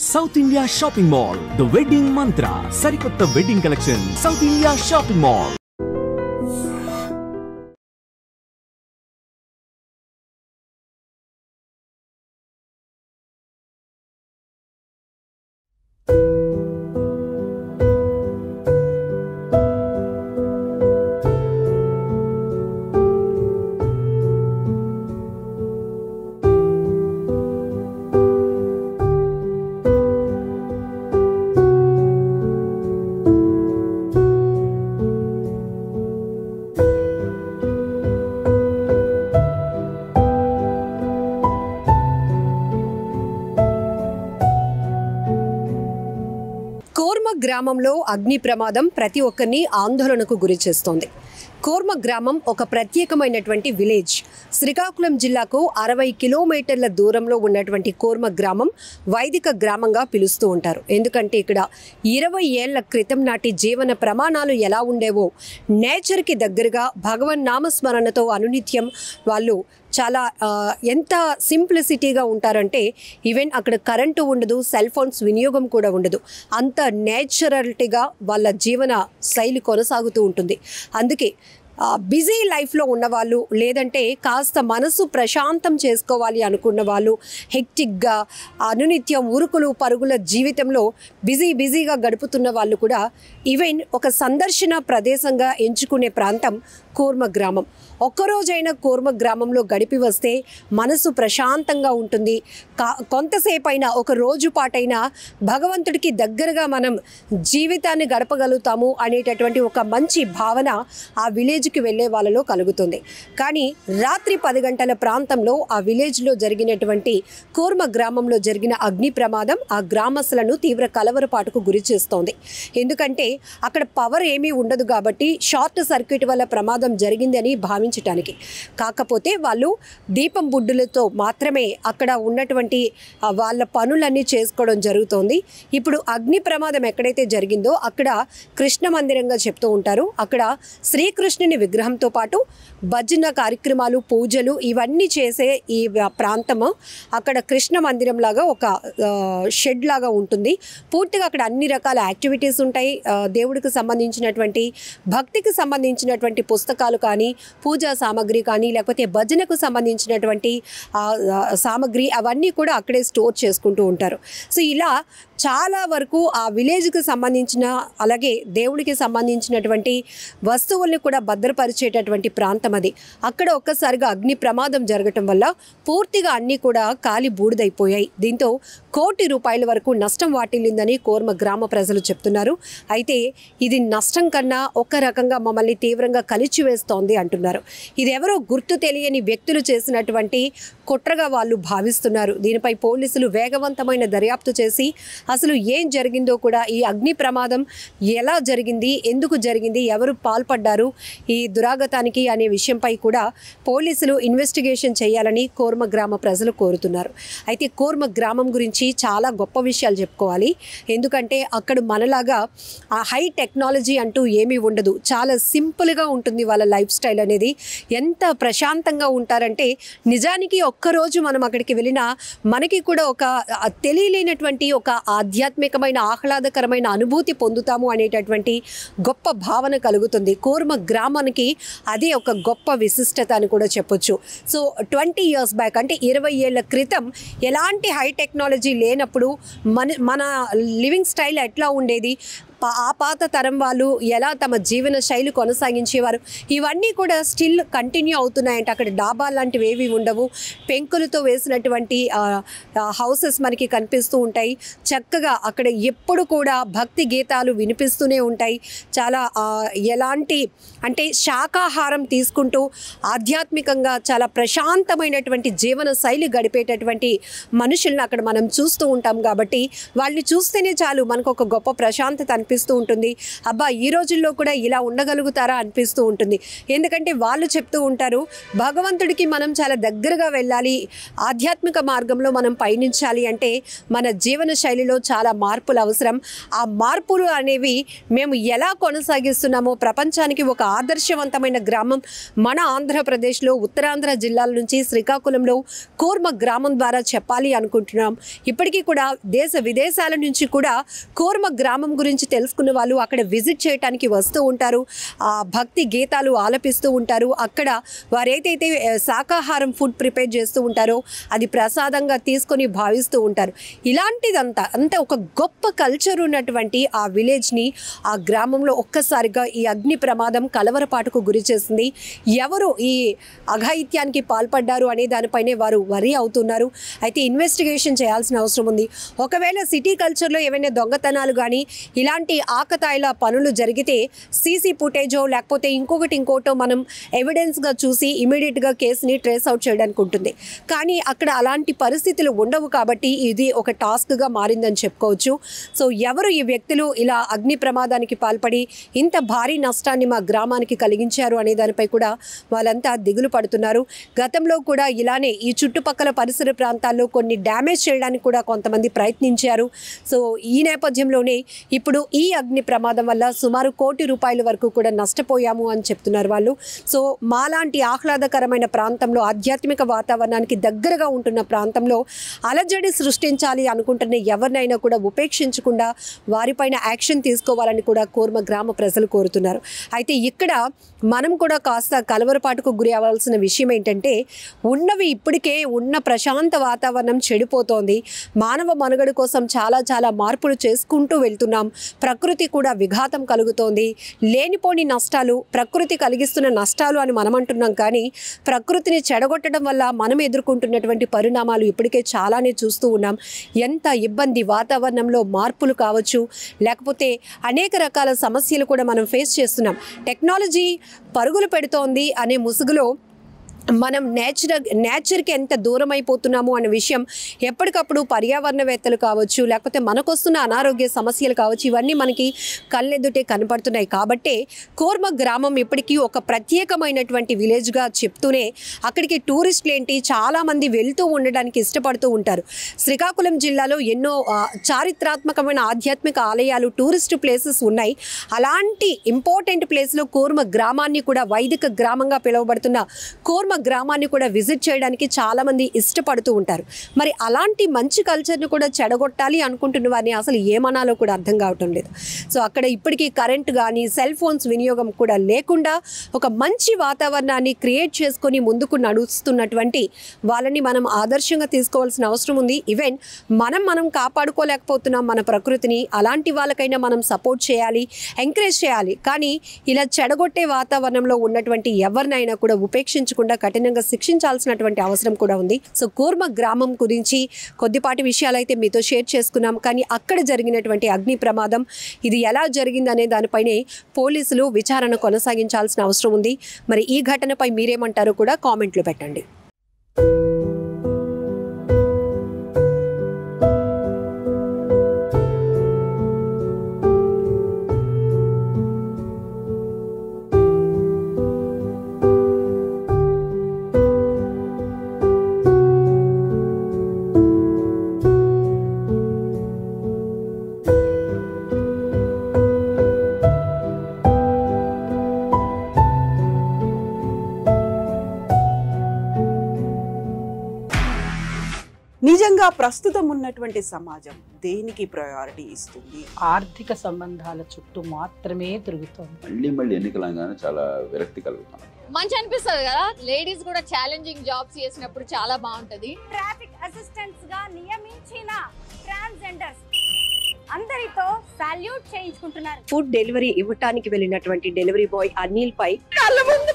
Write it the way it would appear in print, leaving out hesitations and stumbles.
South India Shopping Mall, The Wedding Mantra, Sarikotta Wedding Collection, South India Shopping Mall. Kurma గ్రామంలో అగ్ని ప్రమాదం ప్రతి ఒక్కరిని ఆందోళనకు గురి చేస్తోంది. కోర్మ గ్రామం ఒక ప్రత్యేకమైనటువంటి విలేజ్. శ్రీకాకుళం జిల్లాకు 60 కిలోమీటర్ల దూరంలో ఉన్నటువంటి కోర్మ గ్రామం వైదిక గ్రామంగా పిలుస్తూ ఉంటారు. ఎందుకంటే ఇక్కడ 20 ఏళ్ల క్రితం నాటి జీవన ప్రమాణాలు ఎలా ఉండేవో నేచర్కి దగ్గరగా భగవన్ నామస్మరణతో అనునిత్యం వాళ్ళు చాలా ఎంత సింప్లిసిటీగా ఉంటారంటే ఈవెన్ అక్కడ కరెంటు ఉండదు, సెల్ ఫోన్స్ వినియోగం కూడా ఉండదు. అంత నేచురల్టీగా వాళ్ళ జీవన శైలి కొనసాగుతూ ఉంటుంది. అందుకే బిజీ లైఫ్లో ఉన్నవాళ్ళు, లేదంటే కాస్త మనసు ప్రశాంతం చేసుకోవాలి అనుకున్న వాళ్ళు, హెక్టిక్గా అనునిత్యం ఉరుకులు పరుగుల జీవితంలో బిజీగా గడుపుతున్న వాళ్ళు కూడా ఈవెన్ ఒక సందర్శన ప్రదేశంగా ఎంచుకునే ప్రాంతం కోర్మ గ్రామం. ఒక్కరోజైనా కోర్మ గ్రామంలో గడిపి వస్తే మనసు ప్రశాంతంగా ఉంటుంది. కొంతసేపు అయినా, ఒక రోజు పాటైనా భగవంతుడికి దగ్గరగా మనం జీవితాన్ని గడపగలుగుతాము అనేటటువంటి ఒక మంచి భావన ఆ విలేజ్కి వెళ్ళే వాళ్ళలో కలుగుతుంది. కానీ రాత్రి 10 గంటల ప్రాంతంలో ఆ విలేజ్లో జరిగినటువంటి కోర్మ గ్రామంలో జరిగిన అగ్ని ప్రమాదం ఆ గ్రామస్తులను తీవ్ర కలవరపాటుకు గురి చేస్తోంది. ఎందుకంటే అక్కడ పవర్ ఏమీ ఉండదు కాబట్టి షార్ట్ సర్క్యూట్ వల్ల ప్రమాదం జరిగిందని భావించటానికి. కాకపోతే వాళ్ళు దీపం బుడ్డులతో మాత్రమే అక్కడ ఉన్నటువంటి వాళ్ళ పనులన్నీ చేసుకోవడం జరుగుతోంది. ఇప్పుడు అగ్ని ప్రమాదం ఎక్కడైతే జరిగిందో అక్కడ కృష్ణ మందిరంగా చెప్తూ ఉంటారు. అక్కడ శ్రీకృష్ణుని విగ్రహంతో పాటు భజన కార్యక్రమాలు, పూజలు ఇవన్నీ చేసే ఈ ప్రాంతము అక్కడ కృష్ణ మందిరం లాగా ఒక షెడ్ లాగా ఉంటుంది. పూర్తిగా అక్కడ అన్ని రకాల యాక్టివిటీస్ ఉంటాయి. దేవుడికి సంబంధించినటువంటి, భక్తికి సంబంధించినటువంటి పుస్తకాలు కానీ, పూజా సామాగ్రి కానీ, లేకపోతే భజనకు సంబంధించినటువంటి సామాగ్రి అవన్నీ కూడా అక్కడే స్టోర్ చేసుకుంటూ ఉంటారు. సో ఇలా చాలా వరకు ఆ విలేజ్కి సంబంధించిన, అలాగే దేవుడికి సంబంధించినటువంటి వస్తువుల్ని కూడా భద్రపరిచేటటువంటి ప్రాంతం అది. అక్కడ ఒక్కసారిగా అగ్ని ప్రమాదం జరగటం వల్ల పూర్తిగా అన్నీ కూడా కాలి బూడిదైపోయాయి. దీంతో ₹1,00,00,000 వరకు నష్టం వాటిల్లిందని కోర్మ గ్రామ ప్రజలు చెప్తున్నారు. అయితే ఇది నష్టం కన్నా ఒక రకంగా మమ్మల్ని తీవ్రంగా కలిచివేస్తోంది అంటున్నారు. ఇది ఎవరో గుర్తు తెలియని వ్యక్తులు చేసినటువంటి కుట్రగా వాళ్ళు భావిస్తున్నారు. దీనిపై పోలీసులు వేగవంతమైన దర్యాప్తు చేసి అసలు ఏం జరిగిందో కూడా, ఈ అగ్ని ప్రమాదం ఎలా జరిగింది, ఎందుకు జరిగింది, ఎవరు పాల్పడ్డారు ఈ దురాగతానికి అనే విషయంపై కూడా పోలీసులు ఇన్వెస్టిగేషన్ చేయాలని కోర్మ గ్రామ ప్రజలు కోరుతున్నారు. అయితే కోర్మ గ్రామం గురించి చాలా గొప్ప విషయాలు చెప్పుకోవాలి. ఎందుకంటే అక్కడ మనలాగా ఆ హై టెక్నాలజీ అంటూ ఏమీ ఉండదు. చాలా సింపుల్గా ఉంటుంది వాళ్ళ లైఫ్ స్టైల్ అనేది. ఎంత ప్రశాంతంగా ఉంటారంటే నిజానికి ఒక్కరోజు మనం అక్కడికి వెళ్ళినా మనకి కూడా ఒక తెలియలేనటువంటి ఒక ఆధ్యాత్మికమైన, ఆహ్లాదకరమైన అనుభూతి పొందుతాము అనేటటువంటి గొప్ప భావన కలుగుతుంది. కోర్మ గ్రామానికి అదే ఒక గొప్ప విశిష్టత అని కూడా చెప్పొచ్చు. సో 20 years బ్యాక్, అంటే 20 ఏళ్ల క్రితం ఎలాంటి హై టెక్నాలజీ లేనప్పుడు మన లివింగ్ స్టైల్ ఎట్లా ఉండేది, ఆ పాత తరం వాళ్ళు ఎలా తమ జీవన శైలి కొనసాగించేవారు, ఇవన్నీ కూడా స్టిల్ కంటిన్యూ అవుతున్నాయంటే. అక్కడ డాబా లాంటివి ఏవి ఉండవు. పెంకులతో వేసినటువంటి హౌసెస్ మనకి కనిపిస్తూ ఉంటాయి. చక్కగా అక్కడ ఎప్పుడు కూడా భక్తి గీతాలు వినిపిస్తూనే ఉంటాయి. చాలా ఎలాంటి అంటే శాకాహారం తీసుకుంటూ ఆధ్యాత్మికంగా చాలా ప్రశాంతమైనటువంటి జీవన శైలి గడిపేటటువంటి మనుషులను అక్కడ మనం చూస్తూ ఉంటాం. కాబట్టి వాళ్ళని చూస్తేనే చాలు మనకు ఒక గొప్ప ప్రశాంతత అనిపిస్తూ ఉంటుంది. అబ్బా ఈ రోజుల్లో కూడా ఇలా ఉండగలుగుతారా అనిపిస్తూ ఉంటుంది. ఎందుకంటే వాళ్ళు చెప్తూ ఉంటారు, భగవంతుడికి మనం చాలా దగ్గరగా వెళ్ళాలి, ఆధ్యాత్మిక మార్గంలో మనం పయనించాలి అంటే మన జీవన శైలిలో చాలా మార్పులు అవసరం. ఆ మార్పులు అనేవి మేము ఎలా కొనసాగిస్తున్నామో ప్రపంచానికి ఒక ఆదర్శవంతమైన గ్రామం మన ఆంధ్రప్రదేశ్లో ఉత్తరాంధ్ర జిల్లాల నుంచి శ్రీకాకుళంలో కూర్మ గ్రామం ద్వారా చెప్పాలి అనుకుంటున్నాం. ఇప్పటికీ కూడా దేశ విదేశాల నుంచి కూడా కూర్మ గ్రామం గురించి తెలుసుకున్న వాళ్ళు అక్కడ విజిట్ చేయడానికి వస్తూ ఉంటారు. ఆ భక్తి గీతాలు ఆలపిస్తూ ఉంటారు. అక్కడ వారు ఏదైతే శాకాహారం ఫుడ్ ప్రిపేర్ చేస్తూ ఉంటారో అది ప్రసాదంగా తీసుకొని భావిస్తూ ఉంటారు. ఇలాంటిదంతా అంతా ఒక గొప్ప కల్చర్ ఉన్నటువంటి ఆ విలేజ్ని, ఆ గ్రామంలో ఒక్కసారిగా ఈ అగ్ని ప్రమాదం కలవరపాటుకు గురి చేసింది. ఎవరు ఈ అఘాయిత్యానికి పాల్పడ్డారు అనే దానిపైనే వారు వరి అవుతున్నారు. అయితే ఇన్వెస్టిగేషన్ చేయాల్సిన అవసరం ఉంది. ఒకవేళ సిటీ కల్చర్లో ఏమైనా దొంగతనాలు కానీ ఇలాంటి ఆకతాయిల పనులు జరిగితే సీసీ ఫుటేజో లేకపోతే ఇంకోటో మనం ఎవిడెన్స్గా చూసి ఇమీడియట్గా కేసుని ట్రేస్ అవుట్ చేయడానికి ఉంటుంది. కానీ అక్కడ అలాంటి పరిస్థితులు ఉండవు కాబట్టి ఇది ఒక టాస్క్గా మారిందని చెప్పుకోవచ్చు. సో ఎవరు ఈ వ్యక్తులు ఇలా అగ్ని ప్రమాదానికి పాల్పడి ఇంత భారీ నష్టాన్ని మా గ్రామానికి కలిగించారు అనే దానిపై కూడా వాళ్ళంతా దిగులు పడుతున్నారు. గతంలో కూడా ఇలానే ఈ చుట్టుపక్కల పరిసర ప్రాంతాల్లో కొన్ని డ్యామేజ్ చేయడానికి కూడా కొంతమంది ప్రయత్నించారు. సో ఈ నేపథ్యంలోనే ఇప్పుడు ఈ అగ్ని ప్రమాదం వల్ల సుమారు ₹1 కోటి వరకు కూడా నష్టపోయాము అని చెప్తున్నారు వాళ్ళు. సో మాలాంటి ఆహ్లాదకరమైన ప్రాంతంలో, ఆధ్యాత్మిక వాతావరణానికి దగ్గరగా ఉంటున్న ప్రాంతంలో అలజడి సృష్టించాలి అనుకుంటున్న ఎవరినైనా కూడా ఉపేక్షించకుండా వారిపైన యాక్షన్ తీసుకోవాలని కూడా కూర్మ గ్రామ ప్రజలు కోరుతున్నారు. అయితే ఇక్కడ మనం కూడా కాస్త కలవరపాటుకు గురి అవ్వాల్సిన విషయం ఏంటంటే, ఉన్నవి ఇప్పటికే ఉన్న ప్రశాంత వాతావరణం చెడిపోతోంది. మానవ మనుగడ కోసం చాలా మార్పులు చేసుకుంటూ వెళ్తున్నాం. ప్రకృతి కూడా విఘాతం కలుగుతోంది. లేనిపోని నష్టాలు, ప్రకృతి కలిగిస్తున్న నష్టాలు అని మనం అంటున్నాం. కానీ ప్రకృతిని చెడగొట్టడం వల్ల మనం ఎదుర్కొంటున్నటువంటి పరిణామాలు ఇప్పటికే చాలానే చూస్తూ ఉన్నాం. ఎంత ఇబ్బంది, వాతావరణంలో మార్పులు కావచ్చు, లేకపోతే అనేక రకాల సమస్యలు కూడా మనం ఫేస్ చేస్తున్నాం. టెక్నాలజీ పరుగులు పెడుతోంది అనే ముసుగులో మనం నేచర్కి ఎంత దూరం అయిపోతున్నాము అనే విషయం ఎప్పటికప్పుడు పర్యావరణవేత్తలు కావచ్చు, లేకపోతే మనకొస్తున్న అనారోగ్య సమస్యలు కావచ్చు, ఇవన్నీ మనకి కళ్ళెదుటే కనపడుతున్నాయి. కాబట్టే కూర్మ గ్రామం ఇప్పటికీ ఒక ప్రత్యేకమైనటువంటి విలేజ్గా చెప్తూనే అక్కడికి టూరిస్టులు ఏంటి చాలామంది వెళ్తూ ఉండడానికి ఇష్టపడుతూ ఉంటారు. శ్రీకాకుళం జిల్లాలో ఎన్నో చారిత్రాత్మకమైన ఆధ్యాత్మిక ఆలయాలు, టూరిస్ట్ ప్లేసెస్ ఉన్నాయి. అలాంటి ఇంపార్టెంట్ ప్లేస్లో కూర్మ గ్రామాన్ని కూడా, వైదిక గ్రామంగా పిలువబడుతున్న కూర్మ గ్రామాన్ని కూడా విజిట్ చేయడానికి చాలామంది ఇష్టపడుతూ ఉంటారు. మరి అలాంటి మంచి కల్చర్ని కూడా చెడగొట్టాలి అనుకుంటున్న వారిని అసలు ఏమనాలో కూడా అర్థం కావటం లేదు. సో అక్కడ ఇప్పటికీ కరెంట్ కానీ సెల్ ఫోన్స్ వినియోగం కూడా లేకుండా ఒక మంచి వాతావరణాన్ని క్రియేట్ చేసుకొని ముందుకు నడుస్తున్నటువంటి వాళ్ళని మనం ఆదర్శంగా తీసుకోవాల్సిన అవసరం ఉంది. ఈవెన్ మనం కాపాడుకోలేకపోతున్నాం మన ప్రకృతిని. అలాంటి వాళ్ళకైనా మనం సపోర్ట్ చేయాలి, ఎంకరేజ్ చేయాలి. కానీ ఇలా చెడగొట్టే వాతావరణంలో ఉన్నటువంటి ఎవరినైనా కూడా ఉపేక్షించకుండా కఠినంగా శిక్షించాల్సినటువంటి అవసరం కూడా ఉంది. సో కూర్మ గ్రామం గురించి కొద్దిపాటి విషయాలు అయితే మీతో షేర్ చేసుకున్నాం. కానీ అక్కడ జరిగినటువంటి అగ్ని ప్రమాదం ఇది ఎలా జరిగిందనే దానిపైనే పోలీసులు విచారణ కొనసాగించాల్సిన అవసరం ఉంది. మరి ఈ ఘటనపై మీరేమంటారో కూడా కామెంట్లు పెట్టండి. నిజంగా ప్రస్తుతం ఉన్నటువంటి సమాజం దేనికి ప్రయారిటీ ఇస్తుంది? ఆర్థిక సంబంధాల చుట్టూ మాత్రమే తిరుగుతుంది. మళ్ళీ ఎన్నికలంగానే చాలా విరక్తి కలుగుతాం. మంచి అనిపిస్తుంది కదా, లేడీస్ కూడా ఛాలెంజింగ్ జాబ్స్ చేసినప్పుడు చాలా బాగుంటది. ట్రాఫిక్ అసిస్టెంట్స్ గా నియమించిన ట్రాన్స్జెండర్స్ అందరితో సాల్యూట్ చేయించుకుంటున్నారు. ఫుడ్ డెలివరీ ఇవ్వటానికి వెళ్ళినటువంటి డెలివరీ బాయ్ అనిల్ పై కళ్ళ ముందు